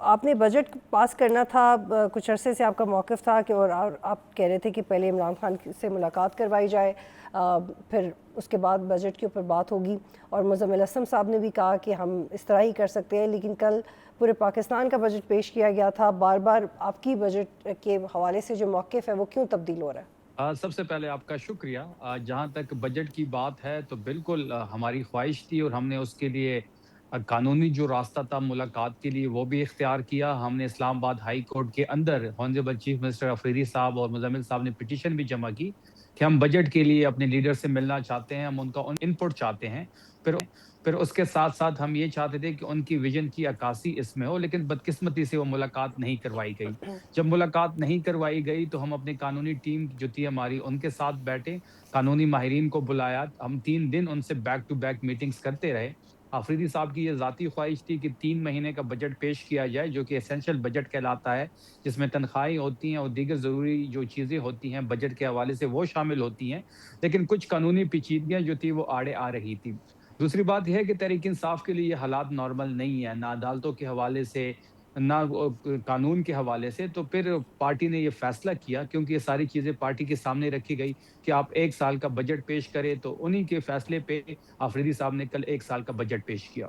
آپ نے بجٹ پاس کرنا تھا، کچھ عرصے سے آپ کا موقف تھا کہ اور آپ کہہ رہے تھے کہ پہلے عمران خان سے ملاقات کروائی جائے، پھر اس کے بعد بجٹ کے اوپر بات ہوگی، اور مزمل اسلم صاحب نے بھی کہا کہ ہم اس طرح ہی کر سکتے ہیں، لیکن کل پورے پاکستان کا بجٹ پیش کیا گیا تھا. بار بار آپ کی بجٹ کے حوالے سے جو موقف ہے وہ کیوں تبدیل ہو رہا ہے؟ سب سے پہلے آپ کا شکریہ. جہاں تک بجٹ کی بات ہے تو بالکل ہماری خواہش تھی اور ہم نے اس کے لیے قانونی جو راستہ تھا ملاقات کے لیے وہ بھی اختیار کیا. ہم نے اسلام آباد ہائی کورٹ کے اندر ہانریبل چیف منسٹر افریدی صاحب اور مزمل صاحب نے پٹیشن بھی جمع کی کہ ہم بجٹ کے لیے اپنے لیڈر سے ملنا چاہتے ہیں، ہم ان کا ان پٹ چاہتے ہیں. پھر اس کے ساتھ ساتھ ہم یہ چاہتے تھے کہ ان کی ویژن کی عکاسی اس میں ہو، لیکن بدقسمتی سے وہ ملاقات نہیں کروائی گئی. جب ملاقات نہیں کروائی گئی تو ہم اپنی قانونی ٹیم جو تھی ہماری ان کے ساتھ بیٹھے، قانونی ماہرین کو بلایا. ہم 3 دن ان سے بیک ٹو بیک میٹنگز کرتے رہے. آفریدی صاحب کی یہ ذاتی خواہش تھی کہ 3 مہینے کا بجٹ پیش کیا جائے، جو کہ اسینشل بجٹ کہلاتا ہے، جس میں تنخواہیں ہوتی ہیں اور دیگر ضروری جو چیزیں ہوتی ہیں بجٹ کے حوالے سے وہ شامل ہوتی ہیں. لیکن کچھ قانونی پیچیدگیاں جو تھی وہ آڑے آ رہی تھی. دوسری بات یہ ہے کہ تحریک انصاف کے لیے یہ حالات نارمل نہیں ہے، نہ عدالتوں کے حوالے سے نہ قانون کے حوالے سے. تو پھر پارٹی نے یہ فیصلہ کیا، کیونکہ یہ ساری چیزیں پارٹی کے سامنے رکھی گئی کہ آپ 1 سال کا بجٹ پیش کریں، تو انہی کے فیصلے پہ آفریدی صاحب نے کل 1 سال کا بجٹ پیش کیا.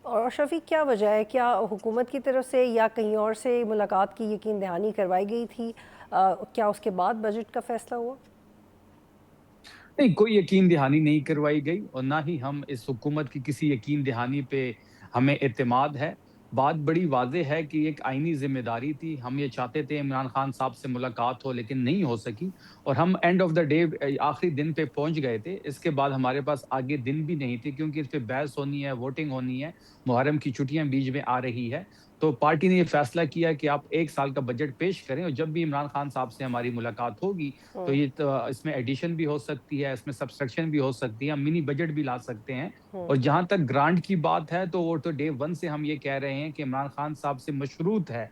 اور شفیق، کیا وجہ ہے؟ کیا حکومت کی طرف سے یا کہیں اور سے ملاقات کی یقین دہانی کروائی گئی تھی؟ کیا اس کے بعد بجٹ کا فیصلہ ہوا؟ نہیں، کوئی یقین دہانی نہیں کروائی گئی اور نہ ہی ہم اس حکومت کی کسی یقین دہانی پہ ہمیں اعتماد ہے. بات بڑی واضح ہے کہ ایک آئینی ذمہ داری تھی. ہم یہ چاہتے تھے عمران خان صاحب سے ملاقات ہو، لیکن نہیں ہو سکی، اور ہم اینڈ آف دا ڈے آخری دن پہ پہنچ گئے تھے. اس کے بعد ہمارے پاس آگے دن بھی نہیں تھے، کیونکہ اس پہ بحث ہونی ہے، ووٹنگ ہونی ہے، محرم کی چھٹیاں بیچ میں آ رہی ہے. تو پارٹی نے یہ فیصلہ کیا کہ آپ 1 سال کا بجٹ پیش کریں، اور جب بھی عمران خان صاحب سے ہماری ملاقات ہوگی تو یہ اس میں ایڈیشن بھی ہو سکتی ہے، اس میں سبسٹرکشن بھی ہو سکتی ہے، ہم منی بجٹ بھی لا سکتے ہیں. اور جہاں تک گرانٹ کی بات ہے تو وہ تو ڈے 1 سے ہم یہ کہہ رہے ہیں کہ عمران خان صاحب سے مشروط ہے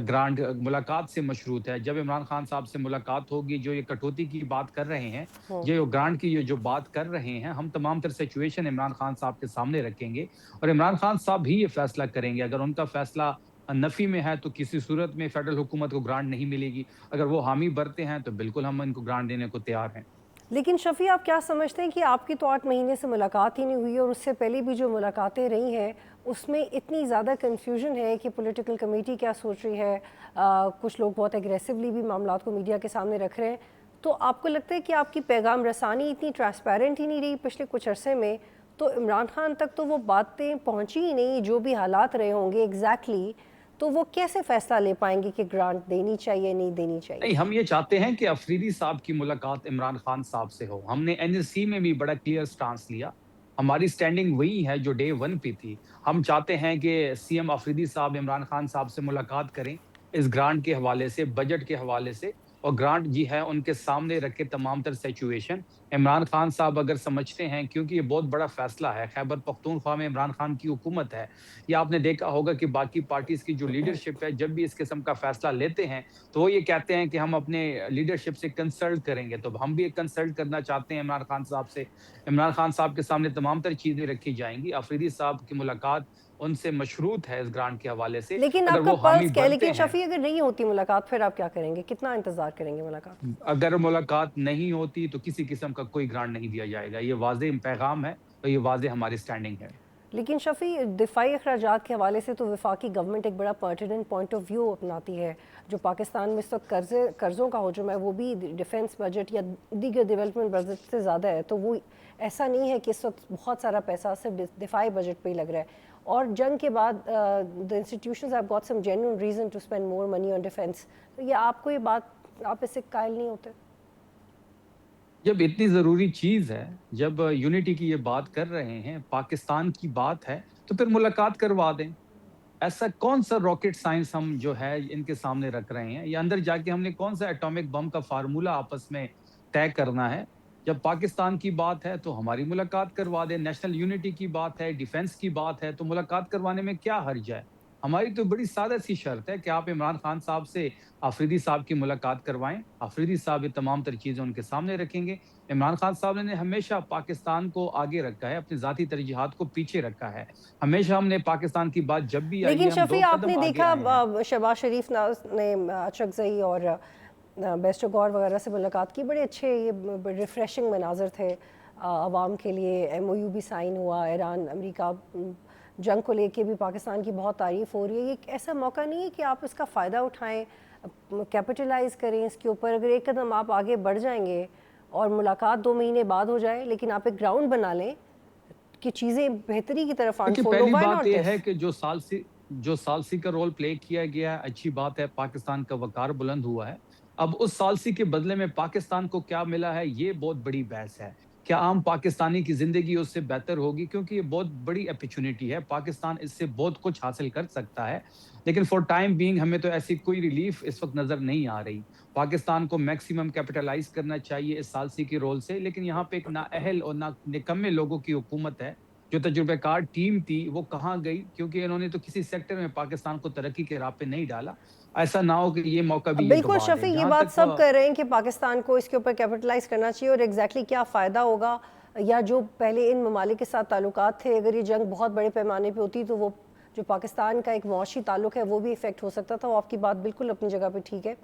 گرانٹ، ملاقات سے مشروط ہے. جب عمران خان صاحب سے ملاقات ہوگی، جو یہ کٹوتی کی بات کر رہے ہیں، جو گرانٹ کی جو بات کر رہے ہیں، ہم تمام تر سچویشن عمران خان صاحب کے سامنے رکھیں گے، اور عمران خان صاحب بھی یہ فیصلہ کریں گے. اگر ان کا فیصلہ نفی میں ہے تو کسی صورت میں فیڈرل حکومت کو گرانٹ نہیں ملے گی. اگر وہ حامی برتے ہیں تو بالکل ہم ان کو گرانٹ دینے کو تیار ہیں. لیکن شفیع، آپ کیا سمجھتے ہیں کہ آپ کی تو 8 مہینے سے ملاقات ہی نہیں ہوئی، اور اس سے پہلے بھی جو ملاقاتیں رہی ہیں اس میں اتنی زیادہ کنفیوژن ہے کہ پولیٹیکل کمیٹی کیا سوچ رہی ہے، کچھ لوگ بہت ایگریسولی بھی معاملات کو میڈیا کے سامنے رکھ رہے ہیں. تو آپ کو لگتا ہے کہ آپ کی پیغام رسانی اتنی ٹرانسپیرنٹ ہی نہیں رہی پچھلے کچھ عرصے میں، تو عمران خان تک تو وہ باتیں پہنچی ہی نہیں جو بھی حالات رہے ہوں گے ایگزیکٹلی، تو وہ کیسے فیصلہ لے پائیں گے کہ گرانٹ دینی چاہیے نہیں دینی چاہیے؟ نہیں، ہم یہ چاہتے ہیں کہ افریدی صاحب کی ملاقات عمران خان صاحب سے ہو. ہم نے NLC میں بھی بڑا کلیئر سٹانس لیا. ہماری سٹینڈنگ وہی ہے جو ڈے 1 پہ تھی. ہم چاہتے ہیں کہ CM افریدی صاحب عمران خان صاحب سے ملاقات کریں اس گرانٹ کے حوالے سے، بجٹ کے حوالے سے، اور گرانٹ جی ہے ان کے سامنے رکھے تمام تر سچویشن. عمران خان صاحب اگر سمجھتے ہیں، کیونکہ یہ بہت بڑا فیصلہ ہے، خیبر پختونخوا میں عمران خان کی حکومت ہے. یہ آپ نے دیکھا ہوگا کہ باقی پارٹیز کی جو لیڈرشپ ہے جب بھی اس قسم کا فیصلہ لیتے ہیں تو وہ یہ کہتے ہیں کہ ہم اپنے لیڈرشپ سے کنسلٹ کریں گے. تو ہم بھی ایک کنسلٹ کرنا چاہتے ہیں عمران خان صاحب سے. عمران خان صاحب کے سامنے تمام تر چیزیں رکھی جائیں گی. افریدی صاحب کی ملاقات ان سے مشروط ہے اس گرانٹ کے حوالے سے. لیکن اگر آپ کا وہ حامی پلس کیا ہے، برتے لیکن ہیں، شفیع اگر نہیں ہوتی ملاقات پھر آپ کیا کریں گے؟ کتنا انتظار کریں گے ملاقات؟ اگر ملاقات نہیں ہوتی تو کسی قسم کا کوئی گرانٹ نہیں دیا جائے گا. یہ واضح پیغام ہے اور یہ واضح ہماری سٹینڈنگ ہے. لیکن شفیع، دفاعی اخراجات کے حوالے سے تو وفاقی گورنمنٹ ایک بڑا پرٹیننٹ پوائنٹ آف ویو اپناتی ہے. جو پاکستان میں اس وقت قرضوں کا حجم ہے وہ بھی ڈیفنس بجٹ یا دیگر ڈیولپمنٹ بجٹ سے زیادہ ہے. تو وہ ایسا نہیں ہے کہ اس وقت بہت سارا پیسہ صرف دفاعی بجٹ پہ ہی لگ رہا ہے. اور جنگ کے بعد the institutions have got some genuine reason to spend more money on defense. تو یہ آپ کو یہ بات، آپ اس سے قائل نہیں ہوتے؟ جب اتنی ضروری چیز ہے، جب یونٹی کی یہ بات کر رہے ہیں، پاکستان کی بات ہے، تو پھر ملاقات کروا دیں. ایسا کون سا راکٹ سائنس ہم جو ہے ان کے سامنے رکھ رہے ہیں، یا اندر جا کے ہم نے کون سا ایٹامک بم کا فارمولہ آپس میں طے کرنا ہے؟ جب پاکستان کی بات ہے تو ہماری ملاقات کروا دیں. نیشنل یونٹی کی بات ہے، ڈیفنس کی بات ہے، تو ملاقات کروانے میں کیا حرج ہے؟ हमारी तो बड़ी सादा सी शर्त है कि आप इमरान खान साहब से आफरीदी साहब की मुलाकात करवाएं। आफरीदी साहब ये तमाम तर चीज़ें उनके सामने रखेंगे। इमरान खान साहब ने हमेशा पाकिस्तान को आगे रखा है, अपनी ज़ाती तरजीहात को पीछे रखा है। हमेशा हमने पाकिस्तान की बात जब भी आई लेकिन है, हम शफी 2 कदम आपने आगे देखा आए हैं। शहबाज शरीफ ने अचकजई और बेस्ट गौर वगैरह से मुलाकात की, बड़े अच्छे ये रिफ़्रेशिंग मनाजर थे आवाम के लिए। एमओयू भी साइन हुआ, ईरान अमेरिका जंग को लेके भी पाकिस्तान की बहुत तारीफ़ हो रही है। ये एक ऐसा मौका नहीं है कि आप इसका फ़ायदा उठाएं, कैपिटलाइज़ करें इसके ऊपर? अगर एक कदम आप आगे बढ़ जाएंगे और मुलाकात 2 महीने बाद हो जाए, लेकिन आप एक ग्राउंड बना लें कि चीज़ें बेहतरी की तरफ देखिए, अनफोल्ड हो, पहली व्हाई बात नॉट ये दिस? है कि जो सालसी का रोल प्ले किया गया है, अच्छी बात है, पाकिस्तान का वक़ार बुलंद हुआ है। अब उस सालसी के बदले में पाकिस्तान को क्या मिला है, ये बहुत बड़ी बहस है। क्या आम पाकिस्तानी की ज़िंदगी उससे बेहतर होगी? क्योंकि ये बहुत बड़ी अपॉर्च्युनिटी है, पाकिस्तान इससे बहुत कुछ हासिल कर सकता है। लेकिन फॉर टाइम बीइंग हमें तो ऐसी कोई रिलीफ़ इस वक़्त नज़र नहीं आ रही। पाकिस्तान को मैक्सिमम कैपिटलाइज़ करना चाहिए इस सालसी के रोल से, लेकिन यहाँ पे एक नाअहल और ना निकम्मे लोगों की हुकूमत है। जो तजुर्बेकार टीम थी वो कहाँ गई? क्योंकि इन्होंने तो किसी सेक्टर में पाकिस्तान को तरक्की के राह पे नहीं डाला। ऐसा ना हो कि ये मौका भी ये बिल्कुल गँवा शफ़ी, दें। ये जहाँ बात तक सब कर रहे हैं कि पाकिस्तान को इसके ऊपर कैपिटलाइज़ करना चाहिए, और एग्जैक्टली क्या फ़ायदा होगा, या जो पहले इन ममालिक के साथ ताल्लुकात थे, अगर ये जंग बहुत बड़े पैमाने पे होती तो वो जो पाकिस्तान का एक मुआशी ताल्लुक है वो भी इफ़ेक्ट हो सकता था। वो आपकी बात बिल्कुल अपनी जगह पे ठीक है।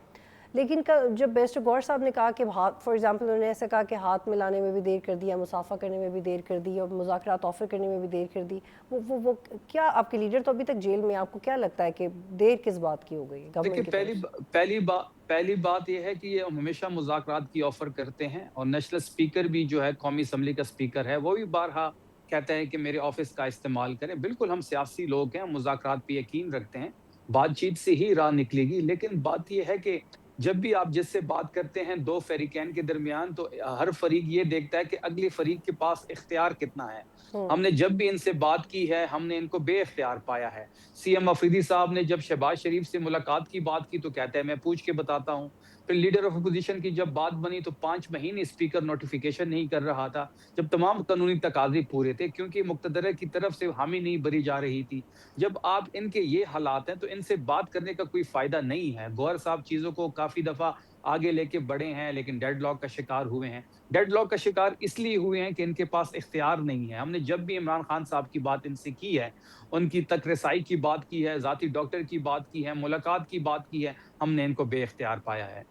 लेकिन जब बेस्ट गौर साहब ने कहा कि हाथ, फॉर एग्जांपल उन्होंने ऐसे कहा कि हाथ मिलाने में भी देर कर दी, या मुसाफा करने में भी देर कर दी, और मुज़ाकरात ऑफ़र करने में भी देर कर दी, वो क्या आपके लीडर तो अभी तक जेल में, आपको क्या लगता है कि देर किस बात की हो गई है देखिए, गवर्नमेंट की तरफ से? पहली बात ये है कि ये हमेशा मुज़ाकरात की ऑफ़र करते हैं, और नेशनल स्पीकर भी जो है, कौमी असम्बली का स्पीकर है, वो भी बारहा कहते हैं कि मेरे ऑफ़िस का इस्तेमाल करें। बिल्कुल, हम सियासी लोग हैं, मुज़ाकरात पे यकीन रखते हैं, बातचीत से ही राह निकलेगी। लेकिन बात ये है कि जब भी आप जिससे बात करते हैं 2 फ़रीक़ैन के दरमियान, तो हर फ़रीक़ ये देखता है कि अगले फ़रीक़ के पास इख्तियार कितना है। हम्म। हमने जब भी इनसे बात की है, हमने इनको बेइख्तियार पाया है। सीएम अफरीदी साहब ने जब शहबाज शरीफ से मुलाकात की बात की तो कहते हैं मैं पूछ के बताता हूँ। फिर लीडर ऑफ अपोजिशन की जब बात बनी तो 5 महीने स्पीकर नोटिफिकेशन नहीं कर रहा था, जब तमाम कानूनी तकाज़े पूरे थे, क्योंकि मुक़्तदर की तरफ से हामी नहीं भरी जा रही थी। जब आप इनके ये हालात हैं तो इनसे बात करने का कोई फ़ायदा नहीं है। गौहर साहब चीज़ों को काफ़ी दफ़ा आगे लेके बढ़े हैं, लेकिन डेडलॉक का शिकार हुए हैं। डेडलॉक का शिकार इसलिए हुए हैं कि इनके पास इख्तियार नहीं है। हमने जब भी इमरान खान साहब की बात इनसे की है, उनकी तक रसाई की बात की है, ज़ाती डॉक्टर की बात की है, मुलाकात की बात की है, हमने इनको बेइख्तियार पाया है।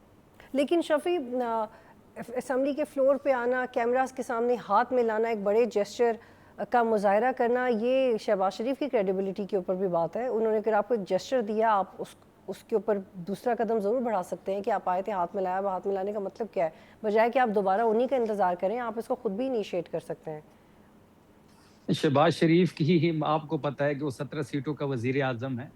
लेकिन शफ़ी, असम्बली के फ्लोर पे आना, कैमरास के सामने हाथ मिलाना, एक बड़े जेस्चर का मुजाहरा करना, ये शहबाज शरीफ की क्रेडिबिलिटी के ऊपर भी बात है। उन्होंने अगर आपको एक जेस्चर दिया, आप उसके ऊपर दूसरा कदम ज़रूर बढ़ा सकते हैं कि आप आए थे, हाथ मिलाया। अब हाथ मिलाने का मतलब क्या है? बजाय कि आप दोबारा उन्हीं का इंतज़ार करें, आप इसको खुद भी इनिशिएट कर सकते हैं। शहबाज शरीफ की ही आपको पता है कि वो 17 सीटों का वज़ीर-ए-आज़म है।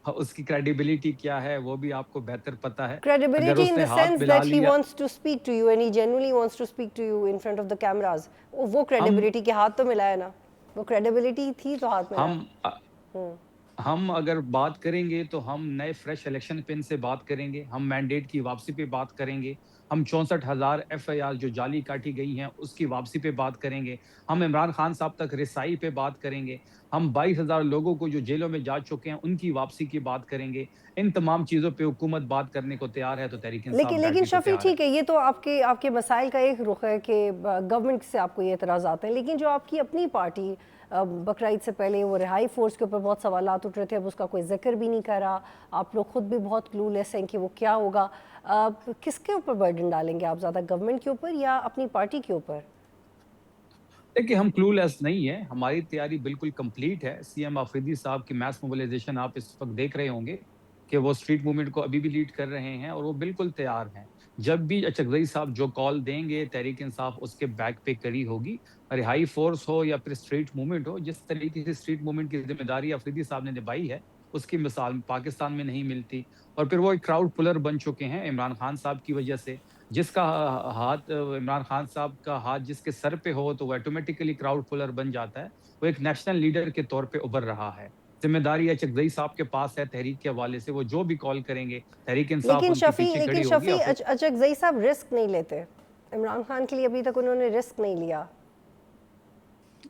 उसकी क्रेडिबिलिटी क्या है, वो भी आपको बेहतर पता है। अगर Credibility in उसने the हाथ sense मिला that he लिया wants to speak to you and he genuinely wants to speak to you in front of the cameras. वो हम credibility के हाथ तो मिलाया ना, वो credibility थी तो हाथ मिलाया। हम हम्म। हम अगर बात करेंगे तो हम नए फ्रेश इलेक्शन पिन से बात करेंगे, हम मैंडेट की वापसी पे बात करेंगे, हम 64,000 एफआईआर जो जाली काटी गई हैं उसकी वापसी पे बात करेंगे, हम इमरान खान साहब तक रिसाई पे बात करेंगे, हम 22,000 लोगों को जो जेलों में जा चुके हैं उनकी वापसी की बात करेंगे। इन तमाम चीज़ों पे हुकूमत बात करने को तैयार है तो तहरीक इंसाफ लेकिन लेकिन बैठने को शफी तैयार है। ठीक है, ये तो आपके आपके मसाइल का एक रुख है कि गवर्नमेंट से आपको ये एतराज़ आते हैं, लेकिन जो आपकी अपनी पार्टी बकरीद से पहले वो रिहाई फोर्स के ऊपर बहुत सवालात उठ रहे थे, अब उसका कोई जिक्र भी नहीं करा। आप लोग खुद भी बहुत क्लूलेस हैं कि वो क्या होगा। किसके ऊपर बर्डन डालेंगे आप ज़्यादा, गवर्नमेंट के ऊपर या अपनी पार्टी के ऊपर? देखिए, हम क्लूलेस नहीं है, हमारी तैयारी बिल्कुल कंप्लीट है। सीएम आफरीदी साहब की मास मोबिलाइजेशन आप इस वक़्त देख रहे होंगे कि वो स्ट्रीट मूवमेंट को अभी भी लीड कर रहे हैं और वो बिल्कुल तैयार हैं। जब भी अचकज़ई साहब जो कॉल देंगे, तहरीक इंसाफ उसके बैक पे खड़ी होगी। रिहाई फ़ोर्स हो या फिर स्ट्रीट मूवमेंट हो, जिस तरीके से स्ट्रीट मूवमेंट की ज़िम्मेदारी आफरीदी साहब ने निभाई है, उसकी मिसाल पाकिस्तान में नहीं मिलती। और फिर वो एक क्राउड पुलर बन चुके हैं इमरान खान साहब की वजह से। जिसका हाथ इमरान खान साहब का हाथ जिसके सर पे हो तो वो ऑटोमेटिकली क्राउड पुलर बन जाता है। वो एक नेशनल लीडर के तौर पे उभर रहा है। ज़िम्मेदारी अचकज़ई साहब के पास है तहरीक के हवाले से, वो जो भी कॉल करेंगे, तहरीक इंसाफ उनके पीछे खड़ी लेकिन होगी। शफी, अचकज़ई साहब रिस्क नहीं लेते। इमरान खान के लिए अभी तक उन्होंने रिस्क नहीं लिया।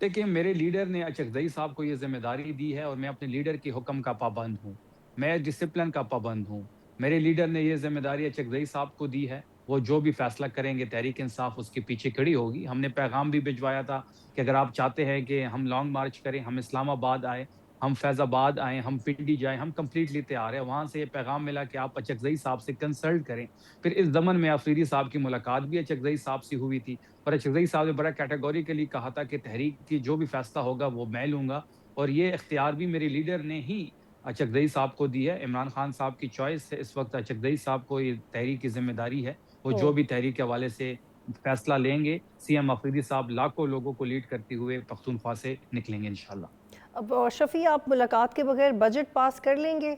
देखिए, मेरे लीडर ने अचकज़ई साहब को ये ज़िम्मेदारी दी है और मैं अपने लीडर के हुक्म का पाबंद हूँ। मैं डिसिप्लिन का पाबंद हूँ। मेरे लीडर ने ये ज़िम्मेदारी अचकज़ई साहब को दी है। वो जो भी फ़ैसला करेंगे, तहरीक इंसाफ़ उसके पीछे खड़ी होगी। हमने पैगाम भी भिजवाया था कि अगर आप चाहते हैं कि हम लॉन्ग मार्च करें, हम इस्लामाबाद आएँ, हम फैज़ाबाद आएँ, हम पिंडी जाएँ, हम कंप्लीटली तैयार हैं। वहाँ से ये पैगाम मिला कि आप अचकज़ई साहब से कंसल्ट करें। फिर इस ज़मन में अफरीदी साहब की मुलाकात भी अचकज़ई साहब से हुई थी। पर अचकज़ई साहब ने बड़ा कैटेगोरिकली कहा था कि तहरीक की जो भी फैसला होगा वो मैं लूँगा और ये इख्तियार भी मेरे लीडर ने ही अचकज़ई साहब को दी है। इमरान खान साहब की चॉइस है, इस वक़्त अचकज़ई साहब को ये तहरीक की ज़िम्मेदारी है। वो जो हम्म। भी तहरीक के हवाले से फैसला लेंगे, सीएम अफरीदी साहब लाखों लोगों को लीड करते हुए पख्तूनख्वा से निकलेंगे इंशाअल्लाह। अब शफ़ी, आप मुलाकात के बगैर बजट पास कर लेंगे?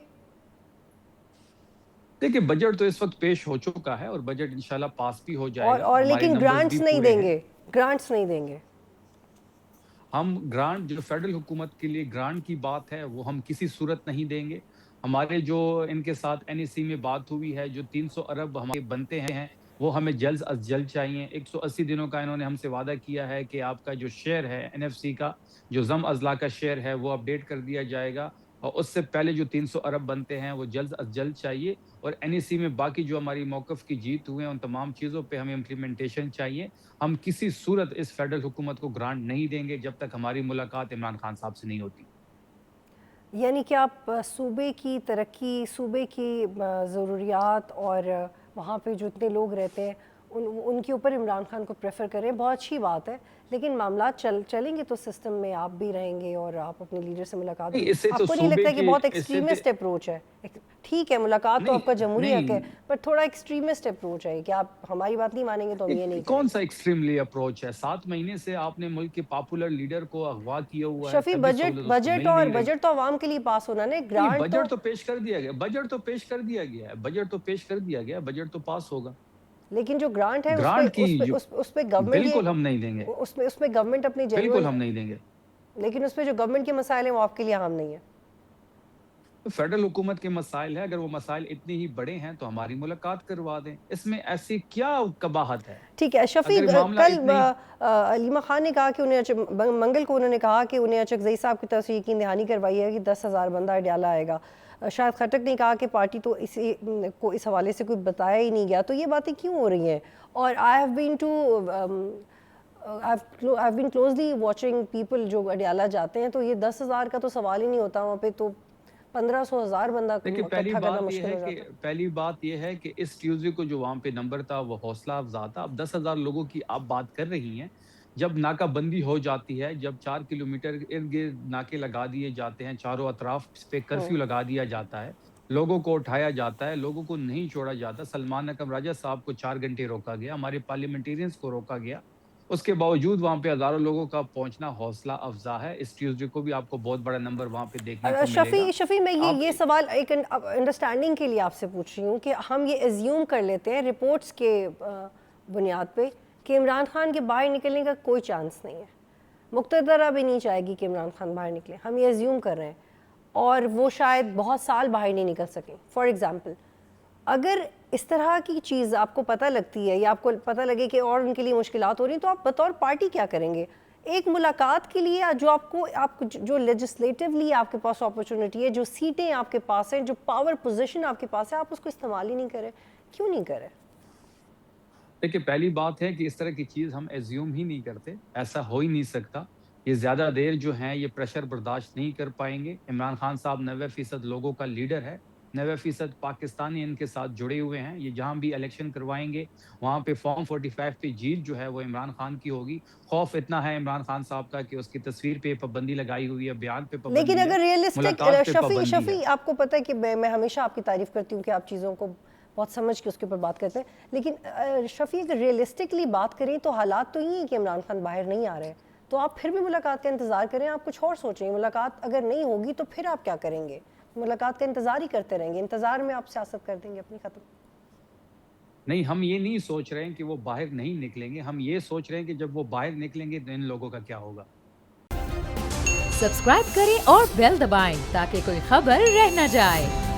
देखिए, बजट तो इस वक़्त पेश हो चुका है और बजट इंशाअल्लाह पास भी हो जाएगा। और हमारे लेकिन नंबर्स ग्रांट्स भी नहीं पूरे हैं। देंगे, ग्रांट्स नहीं देंगे। हम ग्रांट जो फेडरल हुकूमत के लिए ग्रांट की बात है, वो हम किसी सूरत नहीं देंगे। हमारे जो इनके साथ एनईसी में बात हुई है, जो 300 अरब हमारे बनते हैं, वो हमें जल्द अज़ जल्द चाहिए। 180 दिनों का इन्होंने हमसे वादा किया है कि आपका जो शेयर है एनएफसी का, जो ज़म अज़ला का शेयर है, वो अपडेट कर दिया जाएगा और उससे पहले जो 300 अरब बनते हैं, वो जल्द अज़ जल्द चाहिए। और एनईसी में बाकी जो हमारी मौक़िफ़ की जीत हुए हैं, उन तमाम चीज़ों पे हमें इम्प्लीमेंटेशन चाहिए। हम किसी सूरत इस फेडरल हुकूमत को ग्रांट नहीं देंगे जब तक हमारी मुलाकात इमरान खान साहब से नहीं होती। यानी कि आप सूबे की तरक्की, सूबे की ज़रूरियात और वहाँ पे जो इतने लोग रहते हैं उनके ऊपर इमरान खान को प्रेफर करें, बहुत अच्छी बात है। लेकिन मामला चलेंगे तो सिस्टम में आप भी रहेंगे और आप अपने लीडर से मुलाकात नहीं, भी, इससे तो आपको नहीं सूबे लगता कि के बहुत इससे तो एक्सट्रीमिस्ट अप्रोच है? ठीक है, मुलाकात तो नहीं, आपका जमहूरी हक है, नहीं, पर थोड़ा एक्सट्रीमिस्ट अप्रोच है कि आप हमारी बात नहीं मानेंगे तो हम ये नहीं कौन करेंगे। सा एक्सट्रीमली अप्रोच है? 7 महीने से आपने मुल्क के पॉपुलर लीडर को अगवा किया हुआ है, शफी, तब भी बजट सहूलत उसको बजट मिल और नहीं रही। बजट तो आवाम के लिए पास होना ना, नहीं, ग्रांट तो। बजट तो पेश कर दिया गया, बजट तो पेश कर दिया गया है, बजट तो पेश कर दिया गया है, बजट तो पास होगा। लेकिन जो ग्रांट है ग्रांट की जो उस पे गवर्नमेंट ये बिल्कुल हम नहीं देंगे, उसमें गवर्नमेंट अपनी बिल्कुल जेन्युइन, हम नहीं देंगे। लेकिन उसमें जो गवर्नमेंट के मसाइल हैं वो आपके लिए अहम नहीं है। तो फेडरल हुकूमत के मसाइल है, अगर वो मसाइल इतने ही बड़े हैं तो हमारी मुलाकात करवा दें। इसमें ऐसी क्या कबाहत है? ठीक है शफी, अगर मामला कल इतने ही अलीमा खान ने कहा कि उन्हें मंगल को उन्होंने कहा कि उन्हें अचकज़ई साहब की तरफ से यकीन दहानी करवाई है कि 10,000 बंदा अडयाला आएगा। शायद खटक ने कहा कि पार्टी तो इसी को इस हवाले से कोई बताया ही नहीं गया, तो ये बातें क्यों हो रही हैं? और I have been closely watching people जो अडयाला जाते हैं, तो ये 10,000 का तो सवाल ही नहीं होता, वहाँ पे तो 1500-1000 बंदा देखिए, इकट्ठा करना मुश्किल हो जाता है। पहली बात ये है कि इस ट्यूसडे को जो वहाँ पे नंबर था वो हौसला अफ़ज़ा था। अब 10,000 लोगों की आप बात कर रही हैं। जब नाकाबंदी हो जाती है, जब 4 किलोमीटर इर्द-गिर्द नाके लगा दिए जाते हैं, चारों अतराफ पे कर्फ्यू लगा दिया जाता है, लोगों को उठाया जाता है, लोगों को नहीं छोड़ा जाता। सलमान अकरम राजा साहब को 4 घंटे रोका गया, हमारे पार्लियामेंटेरियंस को रोका गया। उसके बावजूद वहाँ पे हज़ारों लोगों का पहुँचना हौसला अफ़ज़ा है। इस ट्यूसडे को भी आपको बहुत बड़ा नंबर वहाँ पे देखने को मिलेगा। शफी, मैं आप ये सवाल एक अंडरस्टैंडिंग के लिए आपसे पूछ रही हूँ कि हम ये एज्यूम कर लेते हैं रिपोर्ट्स के बुनियाद पे कि इमरान खान के बाहर निकलने का कोई चांस नहीं है, मुक़्तदरा भी नहीं चाहेगी कि इमरान खान बाहर निकले, हम ये एज्यूम कर रहे हैं, और वो शायद बहुत साल बाहर नहीं निकल सकें। फॉर एग्ज़ाम्पल, अगर इस तरह की चीज़ आपको पता लगती है या आपको पता लगे कि और उनके लिए मुश्किलात हो रही हैं, तो आप बतौर पार्टी क्या करेंगे? एक मुलाकात के लिए जो आपको जो लेजिस्लेटिवली आपके पास अपॉर्चुनिटी है, जो सीटें आपके पास हैं, जो पावर पोजीशन आपके पास है, आप उसको इस्तेमाल ही नहीं करें, क्यों नहीं करें? देखिए, पहली बात है कि इस तरह की चीज़ हम एज़्यूम ही नहीं करते, ऐसा हो ही नहीं सकता। ये ज़्यादा देर जो है ये प्रेशर बर्दाश्त नहीं कर पाएँगे। इमरान खान साहब 90% लोगों का लीडर है, 90% पाकिस्तानी इनके साथ जुड़े हुए हैं। ये जहाँ भी इलेक्शन करवाएँगे, वहाँ पे फॉर्म 45 पे जीत जो है वो इमरान खान की होगी। खौफ इतना है इमरान खान साहब का कि उसकी तस्वीर पे पाबंदी लगाई हुई है, बयान पे लेकिन पाबंदी है, अगर रियलिस्टिक, मुलाकात पे शफी पाबंदी है। शफी आपको पता है कि मैं हमेशा आपकी तारीफ करती हूँ कि आप चीज़ों को बहुत समझ के उसके ऊपर बात करते हैं, लेकिन शफी अगर रियलिस्टिकली बात करें तो हालात तो ये हैं कि इमरान खान बाहर नहीं आ रहे हैं, तो आप फिर भी मुलाकात का इंतज़ार करें, आप कुछ और सोचें। मुलाकात अगर नहीं होगी तो फिर आप क्या करेंगे? मुलाकात का इंतज़ार ही करते रहेंगे, इंतज़ार में आप सियासत कर देंगे अपनी ख़त्म। नहीं, हम ये नहीं सोच रहे हैं कि वो बाहर नहीं निकलेंगे, हम ये सोच रहे हैं कि जब वो बाहर निकलेंगे तो इन लोगों का क्या होगा। सब्सक्राइब करें और बेल दबाएं ताकि कोई खबर रह न जाए।